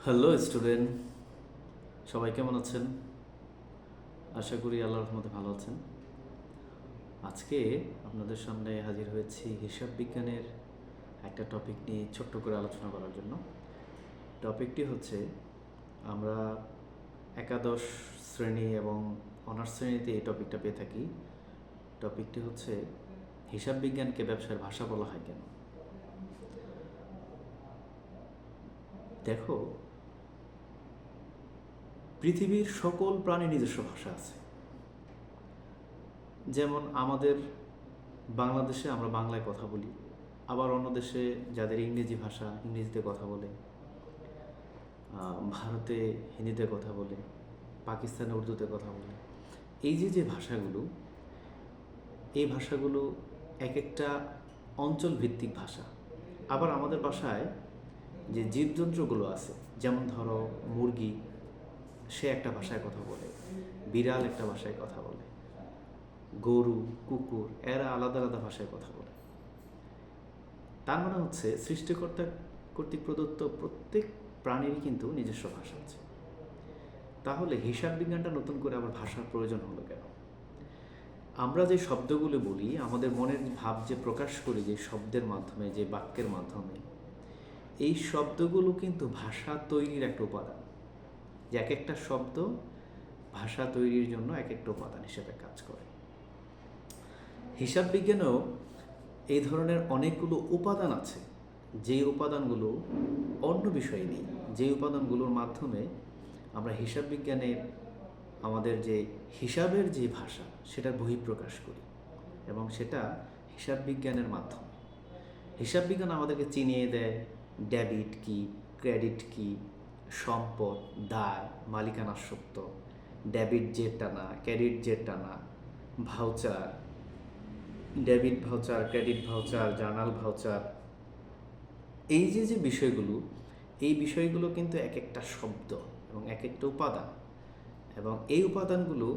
Hello student, সবাই কেমন আছেন? আশা করি আল্লাহর রহমতে ভালো আছেন। আজকে আপনাদের সামনে হাজির হয়েছি হিসাব বিজ্ঞানের একটা টপিক নিয়ে ছোট্ট করে আলোচনা করার জন্য। টপিকটি হচ্ছে, আমরা একাদশ শ্রেণী এবং অনার্স শ্রেণীতে এই টপিকটা পেয়ে থাকি। টপিকটি হচ্ছে, হিসাব বিজ্ঞানকে ব্যবসার ভাষা বলা হয় কেন? দেখো, পৃথিবীর সকল প্রাণীর নিজস্ব ভাষা আছে। যেমন আমাদের বাংলাদেশে আমরা বাংলায় কথা বলি, আবার অন্য দেশে যাদের ইংরেজি ভাষা, ইংরেজিতে কথা বলে, ভারতে হিন্দিতে কথা বলে, পাকিস্তানে উর্দুতে কথা বলে। এই যে ভাষাগুলো, এই ভাষাগুলো এক একটা অঞ্চল ভিত্তিক ভাষা। আবার আমাদের ভাষায় যে জীবজন্তুগুলো আছে, যেমন ধরো মুরগি, সে একটা ভাষায় কথা বলে, বিড়াল একটা ভাষায় কথা বলে, গরু, কুকুর, এরা আলাদা আলাদা ভাষায় কথা বলে। তার মানে হচ্ছে, সৃষ্টিকর্তা কর্তৃক প্রদত্ত প্রত্যেক প্রাণীরই কিন্তু নিজস্ব ভাষা আছে। তাহলে হিসাব বিজ্ঞানটা নতুন করে আবার ভাষার প্রয়োজন হলো কেন? আমরা যে শব্দগুলো বলি, আমাদের মনের ভাব যে প্রকাশ করি যে শব্দের মাধ্যমে, যে বাক্যের মাধ্যমে, এই শব্দগুলো কিন্তু ভাষা তৈরির একটা উপাদান। যে এক একটা শব্দ ভাষা তৈরির জন্য এক একটা উপাদান হিসেবে কাজ করে। হিসাব বিজ্ঞানেও এই ধরনের অনেকগুলো উপাদান আছে, যে উপাদানগুলো অন্য বিষয়ে নেই, যে উপাদানগুলোর মাধ্যমে আমরা হিসাব বিজ্ঞানের আমাদের যে হিসাবের যে ভাষা, সেটার বহিঃপ্রকাশ করি, এবং সেটা হিসাব বিজ্ঞানের মাধ্যমে। হিসাব বিজ্ঞান আমাদেরকে চিনিয়ে দেয় ডেবিট কি, ক্রেডিট কি, সম্পদ, দায়, মালিকানা সত্ত্ব, ডেবিট যে টানা, ক্রেডিট যে টানা, voucher, debit voucher, credit voucher, journal voucher. এই যে বিষয়গুলো, এই বিষয়গুলো কিন্তু এক একটা শব্দ এবং এক একটা উপাদান, এবং এই উপাদানগুলো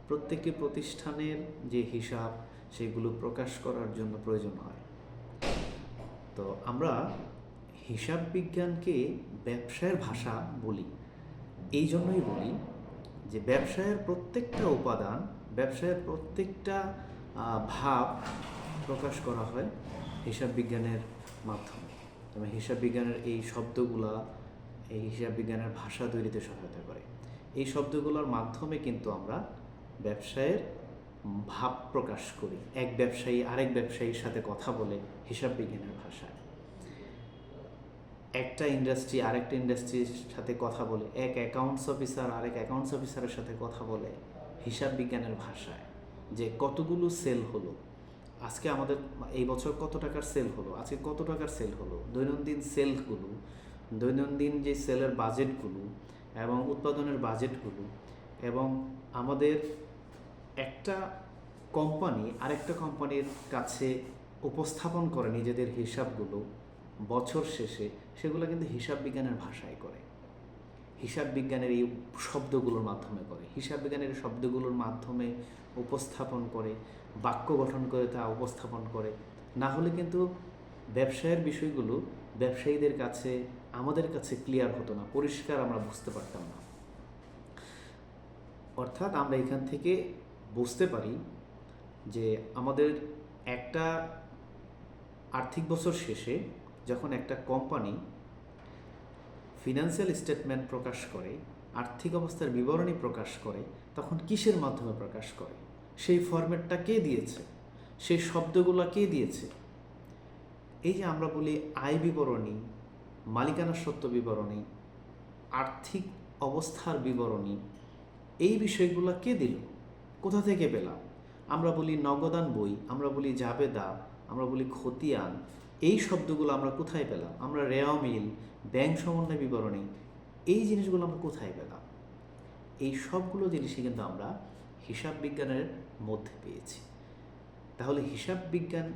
প্রত্যেকটি প্রতিষ্ঠানের যে হিসাব, সেগুলো প্রকাশ করার জন্য প্রয়োজন হয়। তো আমরা হিসাব বিজ্ঞানকে ব্যবসায়ের ভাষা বলি। এই জন্যই বলি যে ব্যবসায়ের প্রত্যেকটা উপাদান, ব্যবসায়ের প্রত্যেকটা ভাব প্রকাশ করা হয় হিসাব বিজ্ঞানের মাধ্যমে, এবং হিসাব বিজ্ঞানের এই শব্দগুলা এই হিসাব বিজ্ঞানের ভাষা তৈরিতে সহায়তা করে। এই শব্দগুলোর মাধ্যমে কিন্তু আমরা ব্যবসায়ের ভাব প্রকাশ করি। এক ব্যবসায়ী আরেক ব্যবসায়ীর সাথে কথা বলে হিসাব বিজ্ঞানের ভাষায়, একটা ইন্ডাস্ট্রি আরেকটা ইন্ডাস্ট্রির সাথে কথা বলে, এক অ্যাকাউন্টস অফিসার আরেক অ্যাকাউন্টস অফিসারের সাথে কথা বলে হিসাব বিজ্ঞানের ভাষায়, যে কতগুলো সেল হলো, আজকে আমাদের এই বছর কত টাকার সেল হলো, আজকে কত টাকার সেল হলো, দৈনন্দিন সেলগুলো, দৈনন্দিন যে সেলের বাজেটগুলো এবং উৎপাদনের বাজেটগুলো, এবং আমাদের একটা কোম্পানি আরেকটা কোম্পানির কাছে উপস্থাপন করে নিজেদের হিসাবগুলো বছর শেষে, সেগুলো কিন্তু হিসাব বিজ্ঞানের ভাষায় করে, হিসাব বিজ্ঞানের এই শব্দগুলোর মাধ্যমে করে, হিসাব বিজ্ঞানের শব্দগুলোর মাধ্যমে উপস্থাপন করে, বাক্য গঠন করে তা উপস্থাপন করে। না হলে কিন্তু ব্যবসায়ের বিষয়গুলো ব্যবসায়ীদের কাছে, আমাদের কাছে ক্লিয়ার হতো না, পরিষ্কার আমরা বুঝতে পারতাম না। অর্থাৎ আমরা এখান থেকে বুঝতে পারি যে আমাদের একটা আর্থিক বছর শেষে যখন একটা কোম্পানি ফিনান্সিয়াল স্টেটমেন্ট প্রকাশ করে, আর্থিক অবস্থার বিবরণী প্রকাশ করে, তখন কিসের মাধ্যমে প্রকাশ করে, সেই ফরম্যাটটা কে দিয়েছে, সেই শব্দগুলো কে দিয়েছে। এই যে আমরা বলি আয় বিবরণী, মালিকানা সত্ত্ব বিবরণী, আর্থিক অবস্থার বিবরণী, এই বিষয়গুলো কে দিল, কোথা থেকে পেলাম? আমরা বলি নগদান বই, আমরা বলি জাবেদা, আমরা বলি খতিয়ান, এই শব্দগুলো আমরা কোথায় পেলাম? আমরা রেওয়া মিল, ব্যাংক সমন্বয় বিবরণী, এই জিনিসগুলো আমরা কোথায় পেলাম? এই সবগুলো জিনিসই কিন্তু আমরা হিসাব বিজ্ঞানের মধ্যে পেয়েছি। তাহলে হিসাব বিজ্ঞান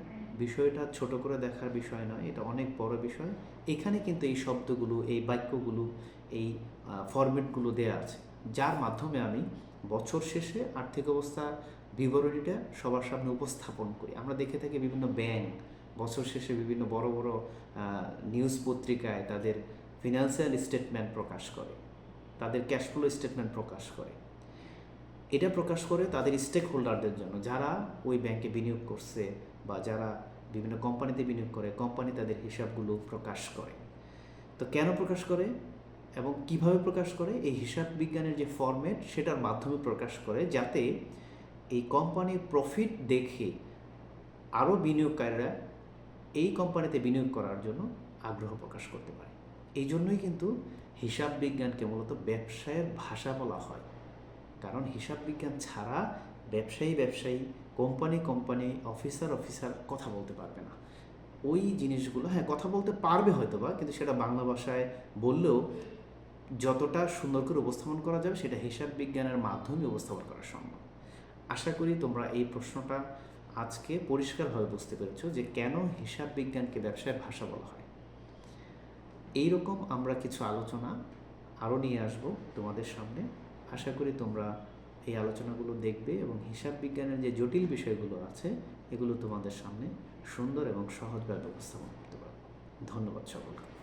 বিষয়টা ছোট করে দেখার বিষয় নয়, এটা অনেক বড় বিষয়। এখানে কিন্তু এই শব্দগুলো, এই বাক্যগুলো, এই ফরম্যাটগুলো দেওয়া আছে, যার মাধ্যমে আমি বছর শেষে আর্থিক অবস্থা বিবরণীটা সবার সামনে উপস্থাপন করি। আমরা দেখে থাকি বিভিন্ন ব্যাংক বছর শেষে বিভিন্ন বড় বড় নিউজ পত্রিকায় তাদের ফিনান্সিয়াল স্টেটমেন্ট প্রকাশ করে, তাদের ক্যাশ ফ্লো স্টেটমেন্ট প্রকাশ করে। এটা প্রকাশ করে তাদের স্টেক হোল্ডারদের জন্য, যারা ওই ব্যাংকে বিনিয়োগ করছে বা যারা বিভিন্ন কোম্পানিতে বিনিয়োগ করে, কোম্পানি তাদের হিসাবগুলো প্রকাশ করে। তো কেন প্রকাশ করে এবং কিভাবে প্রকাশ করে, এই হিসাব বিজ্ঞানের যে ফরম্যাট সেটার মাধ্যমে প্রকাশ করে, যাতে এই কোম্পানির প্রফিট দেখে আরও বিনিয়োগকারীরা এই কোম্পানিতে বিনিয়োগ করার জন্য আগ্রহ প্রকাশ করতে পারে। এই জন্যই কিন্তু হিসাব বিজ্ঞানকে মূলত ব্যবসায়ের ভাষা বলা হয়, কারণ হিসাব বিজ্ঞান ছাড়া ব্যবসায়ী কোম্পানি অফিসার কথা বলতে পারবে না। ওই জিনিসগুলো কথা বলতে পারবে হয়তো বা, কিন্তু সেটা বাংলা ভাষায় বললেও যতটা সুন্দর করে উপস্থাপন করা যাবে সেটা হিসাব বিজ্ঞানের মাধ্যমে উপস্থাপন করা সম্ভব। আশা করি তোমরা এই প্রশ্নটা আজকে পরিষ্কারভাবে বুঝতে পেরেছো যে কেন হিসাব বিজ্ঞানকে ব্যবসায়ের ভাষা বলা হয়। এইরকম আমরা কিছু আলোচনা আরও নিয়ে আসব তোমাদের সামনে। আশা করি তোমরা এই আলোচনাগুলো দেখবে এবং হিসাব বিজ্ঞানের যে জটিল বিষয়গুলো আছে এগুলো তোমাদের সামনে সুন্দর এবং সহজভাবে উপস্থাপন করতে পারবে। ধন্যবাদ সকলকে।